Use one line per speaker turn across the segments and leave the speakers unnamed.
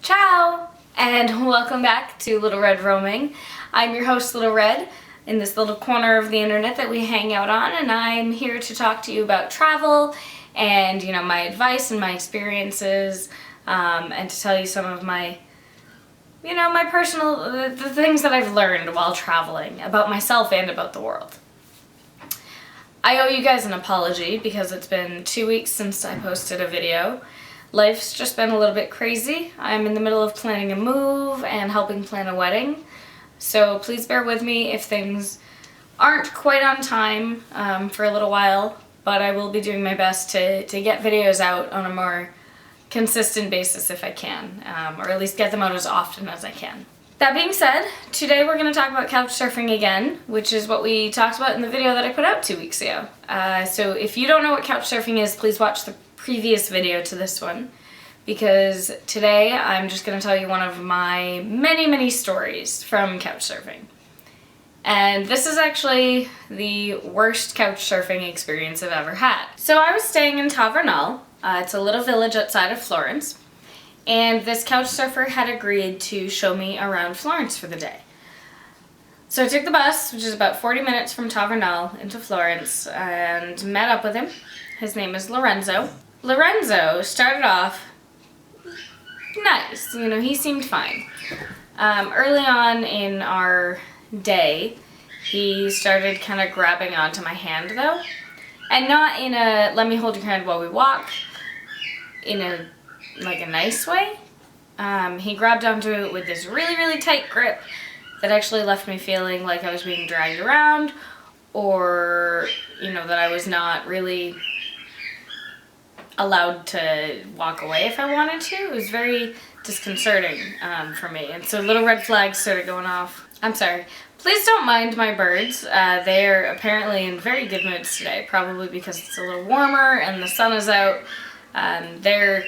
Ciao! And welcome back to Little Red Roaming. I'm your host, Little Red, in this little corner of the internet that we hang out on, and I'm here to talk to you about travel and, my advice and my experiences, and to tell you some of my, my personal, the things that I've learned while traveling about myself and about the world. I owe you guys an apology because it's been 2 weeks since I posted a video. Life's just been a little bit crazy. I'm in the middle of planning a move and helping plan a wedding. So please bear with me if things aren't quite on time for a little while, but I will be doing my best to get videos out on a more consistent basis if I can, or at least get them out as often as I can. That being said, today we're going to talk about couchsurfing again, which is what we talked about in the video that I put out 2 weeks ago. So if you don't know what couchsurfing is, please watch the previous video to this one, because today I'm just going to tell you one of my many stories from couchsurfing. And this is actually the worst couchsurfing experience I've ever had. So I was staying in Tavernal. It's a little village outside of Florence, and this couchsurfer had agreed to show me around Florence for the day. So I took the bus, which is about 40 minutes from Tavernal into Florence, and met up with him. His name is Lorenzo. Lorenzo started off nice, he seemed fine. Early on in our day, he started kind of grabbing onto my hand though, and not in a let me hold your hand while we walk, in a nice way. He grabbed onto it with this really tight grip that actually left me feeling like I was being dragged around, or that I was not really allowed to walk away if I wanted to. It was very disconcerting for me, and so little red flags started going off. I'm sorry. Please don't mind my birds. They're apparently in very good moods today, probably because it's a little warmer and the sun is out. They're,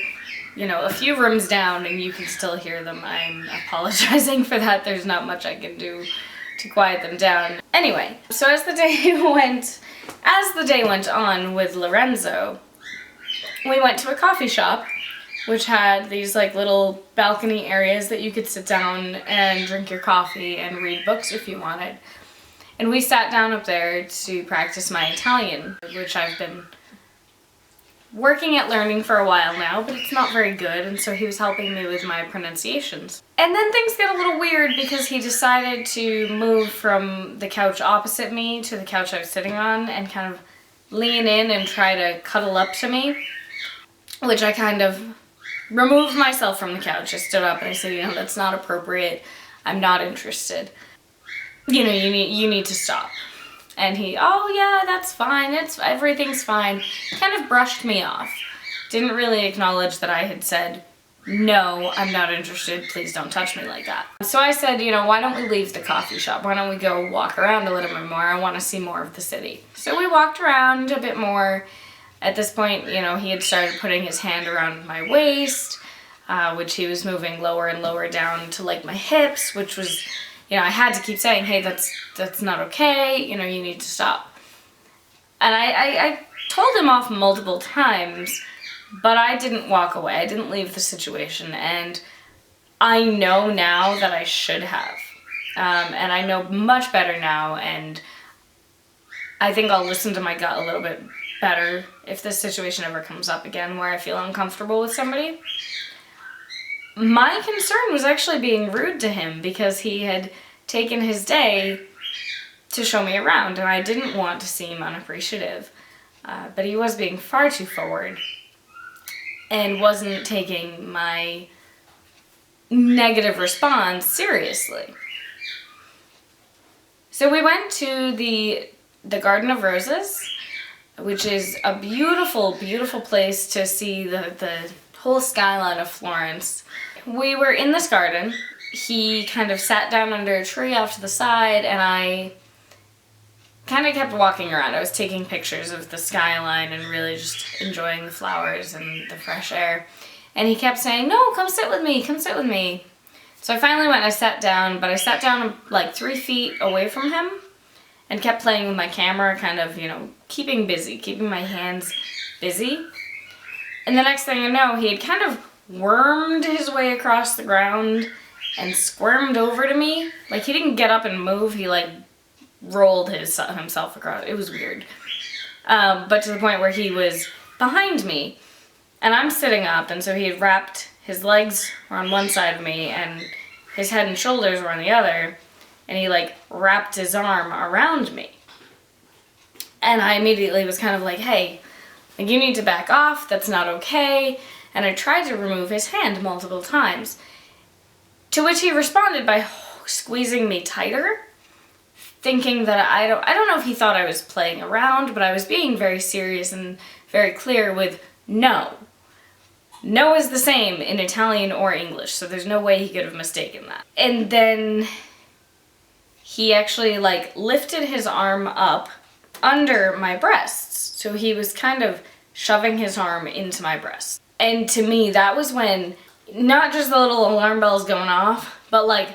a few rooms down and you can still hear them. I'm apologizing for that. There's not much I can do to quiet them down. Anyway, so as the day went on with Lorenzo, we went to a coffee shop, which had these little balcony areas that you could sit down and drink your coffee and read books if you wanted. And we sat down up there to practice my Italian, which I've been working at learning for a while now, but it's not very good, and so he was helping me with my pronunciations. And then things get a little weird because he decided to move from the couch opposite me to the couch I was sitting on and kind of lean in and try to cuddle up to me, which I kind of removed myself from the couch. I stood up and I said, that's not appropriate. I'm not interested. You need to stop. And he, oh yeah, that's fine. Everything's fine. Kind of brushed me off. Didn't really acknowledge that I had said, no, I'm not interested. Please don't touch me like that. So I said, why don't we leave the coffee shop? Why don't we go walk around a little bit more? I want to see more of the city. So we walked around a bit more. At this point, he had started putting his hand around my waist, which he was moving lower and lower down to my hips, which was, I had to keep saying, hey, that's not okay, you need to stop. And I told him off multiple times, but I didn't walk away. I didn't leave the situation, and I know now that I should have. And I know much better now, and I think I'll listen to my gut a little bit better if this situation ever comes up again where I feel uncomfortable with somebody. My concern was actually being rude to him because he had taken his day to show me around, and I didn't want to seem unappreciative, but he was being far too forward and wasn't taking my negative response seriously. So we went to the Garden of Roses, which is a beautiful place to see the whole skyline of Florence. We were in this garden. He kind of sat down under a tree off to the side, and I kind of kept walking around. I was taking pictures of the skyline and really just enjoying the flowers and the fresh air. And he kept saying, no, come sit with me, come sit with me. So I finally went and I sat down, but I sat down 3 feet away from him and kept playing with my camera, kind of, keeping my hands busy. And the next thing I know, he had kind of wormed his way across the ground and squirmed over to me. Like, he didn't get up and move, he like rolled himself across. It was weird. But to the point where he was behind me and I'm sitting up, and so he had wrapped his legs were on one side of me and his head and shoulders were on the other, and he like wrapped his arm around me. And I immediately was kind of like, hey, like, you need to back off, that's not okay. And I tried to remove his hand multiple times, to which he responded by squeezing me tighter, thinking that I don't know if he thought I was playing around, but I was being very serious and very clear with no. No is the same in Italian or English, so there's no way he could have mistaken that. And then he actually like lifted his arm up under my breasts, so he was kind of shoving his arm into my breast. And to me, that was when not just the little alarm bells going off, but like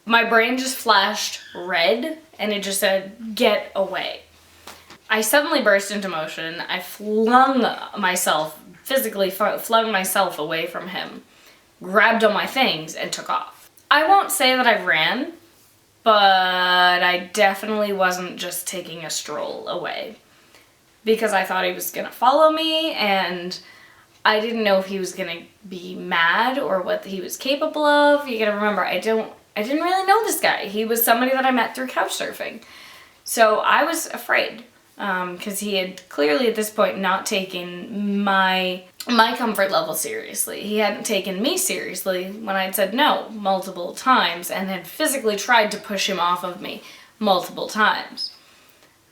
my brain just flashed red and it just said, get away. I suddenly burst into motion. I physically flung myself away from him, grabbed all my things, and took off. I won't say that I ran, but I definitely wasn't just taking a stroll away, because I thought he was gonna follow me, and I didn't know if he was gonna be mad or what he was capable of. You gotta remember, I didn't really know this guy. He was somebody that I met through couchsurfing. So I was afraid, because he had clearly at this point not taken my comfort level seriously. He hadn't taken me seriously when I'd said no multiple times and had physically tried to push him off of me multiple times.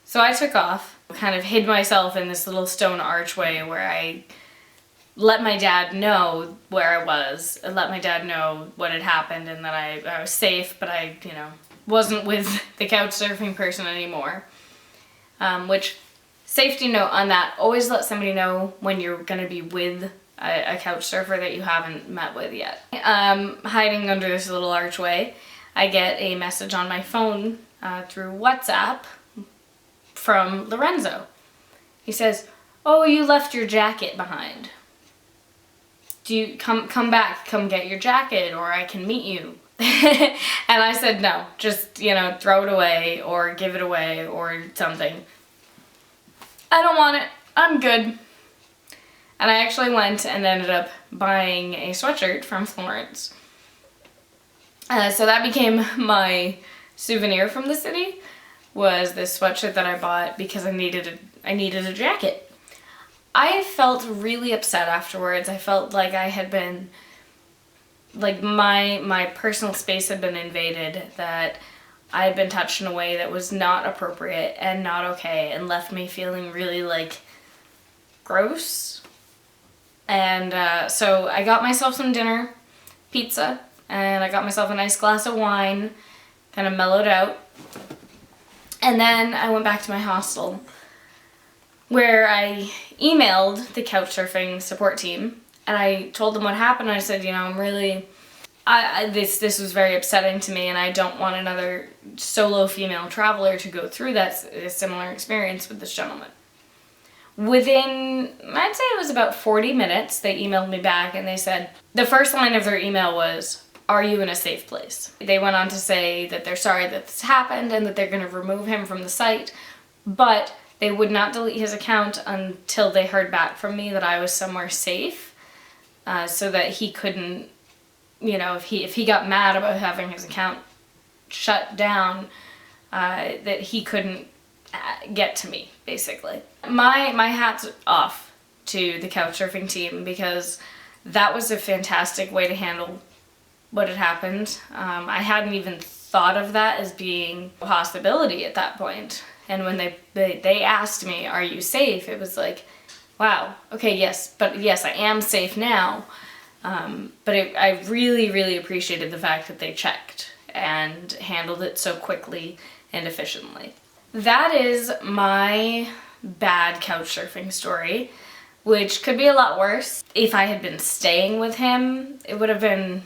So I took off, kind of hid myself in this little stone archway where I let my dad know where I was, and let my dad know what had happened and that I was safe, but I, wasn't with the couchsurfing person anymore. Which, safety note on that, always let somebody know when you're going to be with a couchsurfer that you haven't met with yet. Hiding under this little archway, I get a message on my phone through WhatsApp from Lorenzo. He says, oh, you left your jacket behind. Do you come back, come get your jacket, or I can meet you. And I said no, just, throw it away or give it away or something. I don't want it, I'm good. And I actually went and ended up buying a sweatshirt from Florence. So that became my souvenir from the city, was this sweatshirt that I bought because I needed a jacket. I felt really upset afterwards. I felt like I had been, like my personal space had been invaded, that I had been touched in a way that was not appropriate and not okay, and left me feeling really like gross. And so I got myself some dinner, pizza, and I got myself a nice glass of wine, kind of mellowed out. And then I went back to my hostel, where I emailed the couchsurfing support team, and I told them what happened. I said, I'm really, this was very upsetting to me, and I don't want another solo female traveler to go through a similar experience with this gentleman. Within, I'd say it was about 40 minutes, they emailed me back, and they said, the first line of their email was, are you in a safe place? They went on to say that they're sorry that this happened and that they're going to remove him from the site, but they would not delete his account until they heard back from me that I was somewhere safe, so that he couldn't, if he got mad about having his account shut down, that he couldn't get to me, basically. My hat's off to the couchsurfing team, because that was a fantastic way to handle what had happened. I hadn't even thought of that as being a possibility at that point. And when they asked me, are you safe? It was like, wow, okay, yes, I am safe now. But I really, really appreciated the fact that they checked and handled it so quickly and efficiently. That is my bad couchsurfing story, which could be a lot worse. If I had been staying with him, it would have been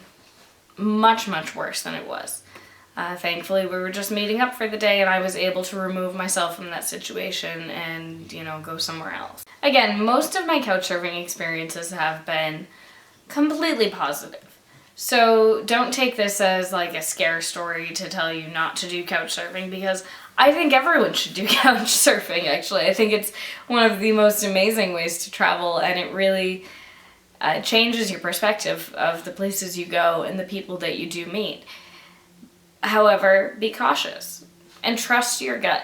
much, much worse than it was. Thankfully, we were just meeting up for the day, and I was able to remove myself from that situation and, go somewhere else. Again, most of my couchsurfing experiences have been completely positive. So don't take this as like a scare story to tell you not to do couch surfing, because I think everyone should do couch surfing, actually. I think it's one of the most amazing ways to travel, and it really changes your perspective of the places you go and the people that you do meet. However, be cautious and trust your gut.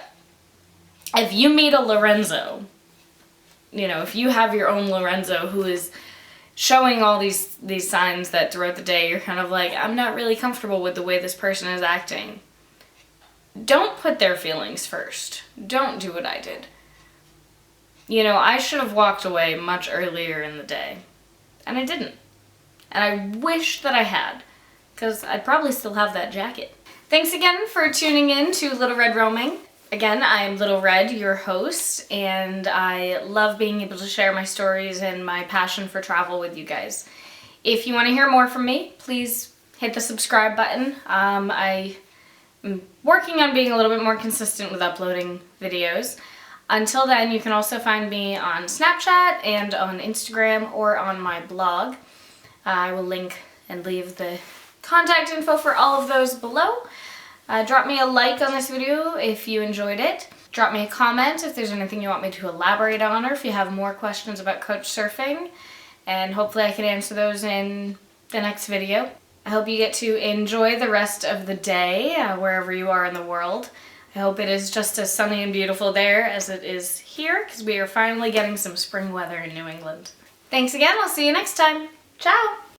If you meet a Lorenzo, if you have your own Lorenzo who is showing all these signs that throughout the day you're kind of like, I'm not really comfortable with the way this person is acting, don't put their feelings first. Don't do what I did. I should have walked away much earlier in the day, and I didn't. And I wish that I had, because I'd probably still have that jacket. Thanks again for tuning in to Little Red Roaming. Again, I am Little Red, your host, and I love being able to share my stories and my passion for travel with you guys. If you want to hear more from me, please hit the subscribe button. I am working on being a little bit more consistent with uploading videos. Until then, you can also find me on Snapchat and on Instagram or on my blog. I will link and leave the contact info for all of those below. Drop me a like on this video if you enjoyed it. Drop me a comment if there's anything you want me to elaborate on, or if you have more questions about couch surfing, and hopefully I can answer those in the next video. I hope you get to enjoy the rest of the day wherever you are in the world. I hope it is just as sunny and beautiful there as it is here, because we are finally getting some spring weather in New England. Thanks again, I'll see you next time. Ciao!